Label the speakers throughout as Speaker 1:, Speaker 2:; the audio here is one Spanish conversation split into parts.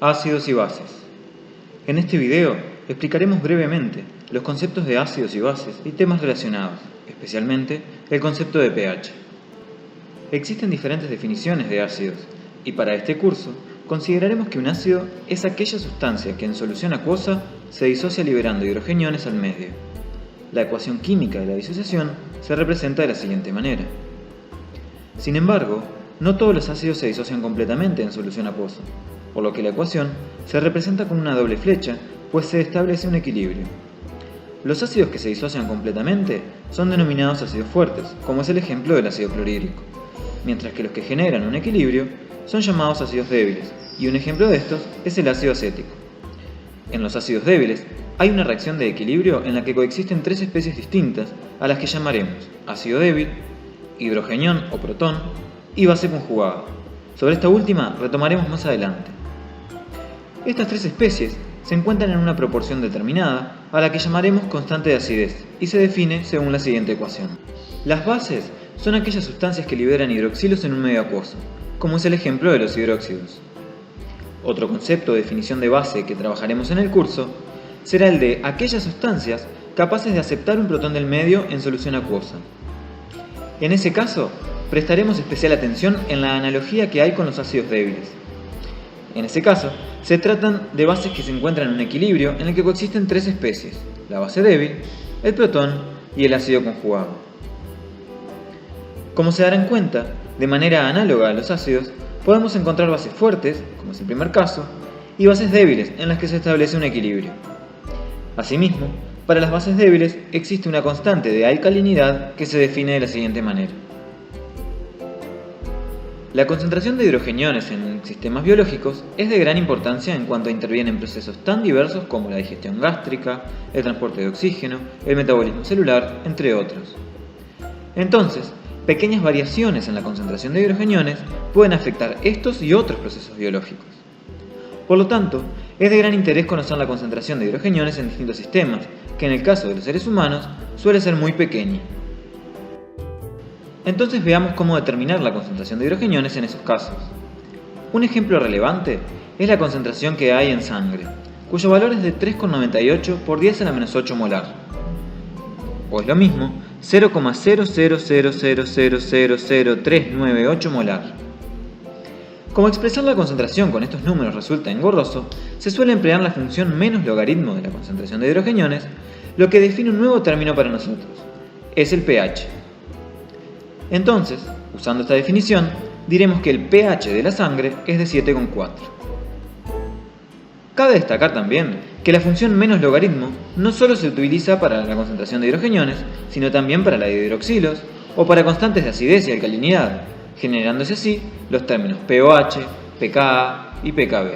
Speaker 1: Ácidos y bases. En este video explicaremos brevemente los conceptos de ácidos y bases y temas relacionados, especialmente el concepto de pH. Existen diferentes definiciones de ácidos y para este curso consideraremos que un ácido es aquella sustancia que en solución acuosa se disocia liberando hidrogeniones al medio. La ecuación química de la disociación se representa de la siguiente manera. Sin embargo, no todos los ácidos se disocian completamente en solución acuosa, por lo que la ecuación se representa con una doble flecha, pues se establece un equilibrio. Los ácidos que se disocian completamente son denominados ácidos fuertes, como es el ejemplo del ácido clorhídrico, mientras que los que generan un equilibrio son llamados ácidos débiles, y un ejemplo de estos es el ácido acético. En los ácidos débiles hay una reacción de equilibrio en la que coexisten tres especies distintas a las que llamaremos ácido débil, hidrogenión o protón y base conjugada. Sobre esta última retomaremos más adelante. Estas tres especies se encuentran en una proporción determinada a la que llamaremos constante de acidez y se define según la siguiente ecuación. Las bases son aquellas sustancias que liberan hidroxilos en un medio acuoso, como es el ejemplo de los hidróxidos. Otro concepto o definición de base que trabajaremos en el curso será el de aquellas sustancias capaces de aceptar un protón del medio en solución acuosa. En ese caso, prestaremos especial atención en la analogía que hay con los ácidos débiles. En ese caso, se tratan de bases que se encuentran en un equilibrio en el que coexisten tres especies, la base débil, el protón y el ácido conjugado. Como se darán cuenta, de manera análoga a los ácidos, podemos encontrar bases fuertes, como es el primer caso, y bases débiles en las que se establece un equilibrio. Asimismo, para las bases débiles existe una constante de alcalinidad que se define de la siguiente manera. La concentración de hidrogeniones en sistemas biológicos es de gran importancia en cuanto interviene en procesos tan diversos como la digestión gástrica, el transporte de oxígeno, el metabolismo celular, entre otros. Entonces, pequeñas variaciones en la concentración de hidrogeniones pueden afectar estos y otros procesos biológicos. Por lo tanto, es de gran interés conocer la concentración de hidrogeniones en distintos sistemas, que en el caso de los seres humanos suele ser muy pequeña. Entonces veamos cómo determinar la concentración de hidrogeniones en esos casos. Un ejemplo relevante es la concentración que hay en sangre, cuyo valor es de 3,98 por 10 a la menos 8 molar, o es lo mismo, 0,0000000398 molar. Como expresar la concentración con estos números resulta engorroso, se suele emplear la función menos logaritmo de la concentración de hidrogeniones, lo que define un nuevo término para nosotros, es el pH. Entonces, usando esta definición, diremos que el pH de la sangre es de 7,4. Cabe destacar también que la función menos logaritmo no solo se utiliza para la concentración de hidrogeniones, sino también para la de hidroxilos o para constantes de acidez y alcalinidad, generándose así los términos pOH, pKa y pKb.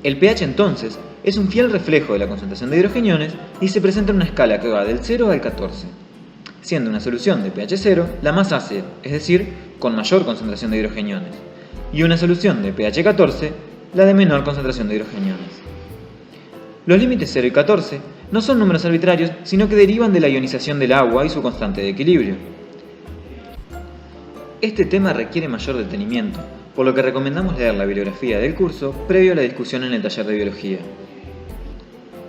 Speaker 1: El pH entonces es un fiel reflejo de la concentración de hidrogeniones y se presenta en una escala que va del 0 al 14, siendo una solución de pH 0 la más ácida, es decir, con mayor concentración de hidrogeniones, y una solución de pH 14 la de menor concentración de hidrogeniones. Los límites 0 y 14 no son números arbitrarios, sino que derivan de la ionización del agua y su constante de equilibrio. Este tema requiere mayor detenimiento, por lo que recomendamos leer la bibliografía del curso previo a la discusión en el taller de biología.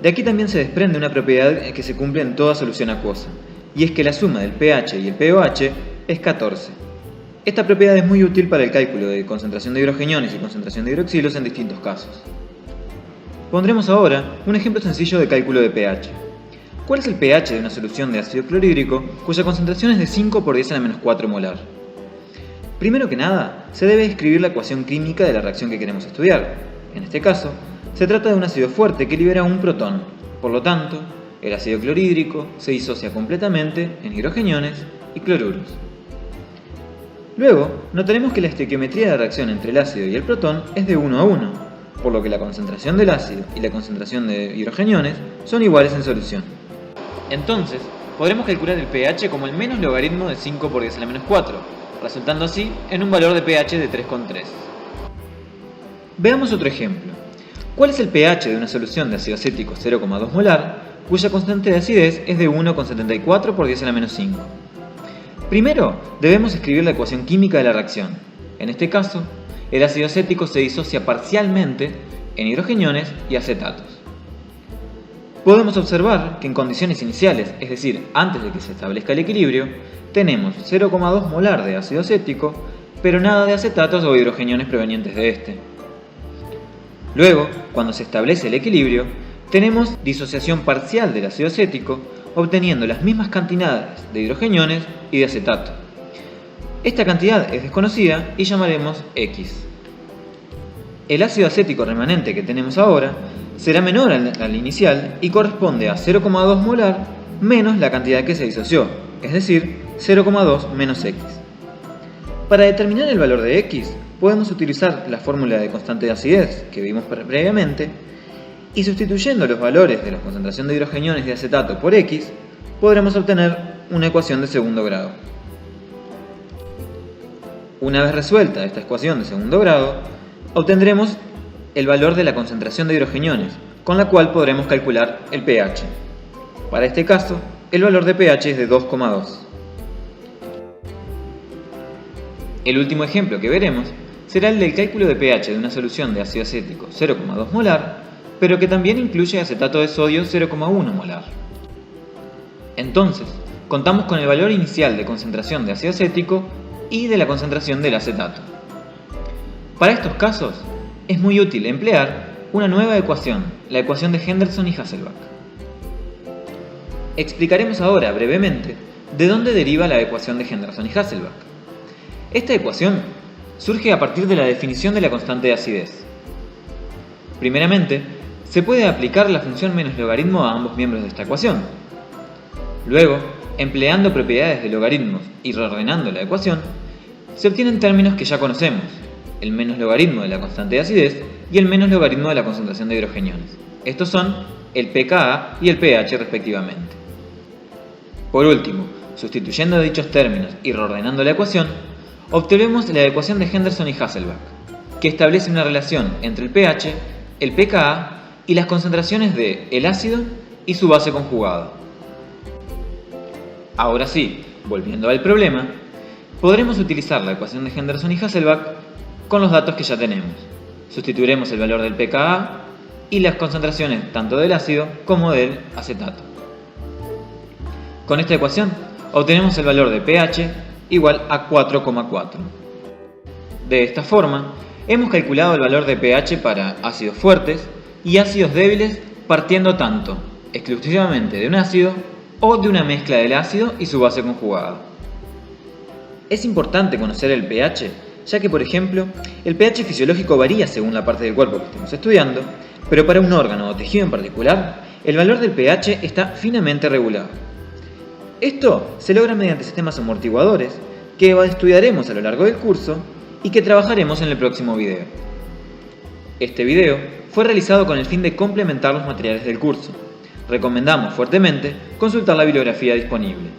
Speaker 1: De aquí también se desprende una propiedad que se cumple en toda solución acuosa, y es que la suma del pH y el pOH es 14. Esta propiedad es muy útil para el cálculo de concentración de hidrogeniones y concentración de hidroxilos en distintos casos. Pondremos ahora un ejemplo sencillo de cálculo de pH. ¿Cuál es el pH de una solución de ácido clorhídrico cuya concentración es de 5 por 10 a la menos 4 molar? Primero que nada, se debe escribir la ecuación química de la reacción que queremos estudiar. En este caso, se trata de un ácido fuerte que libera un protón. Por lo tanto, el ácido clorhídrico se disocia completamente en hidrogeniones y cloruros. Luego, notaremos que la estequiometría de la reacción entre el ácido y el protón es de 1 a 1, por lo que la concentración del ácido y la concentración de hidrogeniones son iguales en solución. Entonces, podremos calcular el pH como el menos logaritmo de 5 por 10 a la menos 4, resultando así en un valor de pH de 3,3. Veamos otro ejemplo. ¿Cuál es el pH de una solución de ácido acético 0,2 molar, cuya constante de acidez es de 1,74 por 10 a la menos 5? Primero, debemos escribir la ecuación química de la reacción. En este caso, el ácido acético se disocia parcialmente en hidrogeniones y acetatos. Podemos observar que en condiciones iniciales, es decir, antes de que se establezca el equilibrio, tenemos 0,2 molar de ácido acético, pero nada de acetatos o hidrogeniones provenientes de este. Luego, cuando se establece el equilibrio, tenemos disociación parcial del ácido acético, obteniendo las mismas cantidades de hidrogeniones y de acetato. Esta cantidad es desconocida y llamaremos X. El ácido acético remanente que tenemos ahora será menor al inicial y corresponde a 0,2 molar menos la cantidad que se disoció, es decir, 0,2 menos X. Para determinar el valor de X, podemos utilizar la fórmula de constante de acidez que vimos previamente, y sustituyendo los valores de la concentración de hidrogeniones y acetato por X, podremos obtener una ecuación de segundo grado. Una vez resuelta esta ecuación de segundo grado, obtendremos el valor de la concentración de hidrogeniones, con la cual podremos calcular el pH. Para este caso, el valor de pH es de 2,2. El último ejemplo que veremos será el del cálculo de pH de una solución de ácido acético 0,2 molar, pero que también incluye acetato de sodio 0,1 molar. Entonces, contamos con el valor inicial de concentración de ácido acético y de la concentración del acetato. Para estos casos, es muy útil emplear una nueva ecuación, la ecuación de Henderson y Hasselbalch. Explicaremos ahora brevemente de dónde deriva la ecuación de Henderson y Hasselbalch. Esta ecuación surge a partir de la definición de la constante de acidez. Primeramente, se puede aplicar la función menos logaritmo a ambos miembros de esta ecuación. Luego, empleando propiedades de logaritmos y reordenando la ecuación, se obtienen términos que ya conocemos, el menos logaritmo de la constante de acidez y el menos logaritmo de la concentración de hidrogeniones. Estos son el pKa y el pH respectivamente. Por último, sustituyendo dichos términos y reordenando la ecuación, obtenemos la ecuación de Henderson y Hasselbalch, que establece una relación entre el pH, el pKa y las concentraciones de el ácido y su base conjugada. Ahora sí, volviendo al problema, podremos utilizar la ecuación de Henderson y Hasselbalch con los datos que ya tenemos. Sustituiremos el valor del pKa y las concentraciones tanto del ácido como del acetato. Con esta ecuación obtenemos el valor de pH igual a 4,4. De esta forma, hemos calculado el valor de pH para ácidos fuertes y ácidos débiles partiendo tanto exclusivamente de un ácido o de una mezcla del ácido y su base conjugada. Es importante conocer el pH, ya que, por ejemplo, el pH fisiológico varía según la parte del cuerpo que estemos estudiando, pero para un órgano o tejido en particular, el valor del pH está finamente regulado. Esto se logra mediante sistemas amortiguadores que estudiaremos a lo largo del curso y que trabajaremos en el próximo video. Este video fue realizado con el fin de complementar los materiales del curso. Recomendamos fuertemente consultar la bibliografía disponible.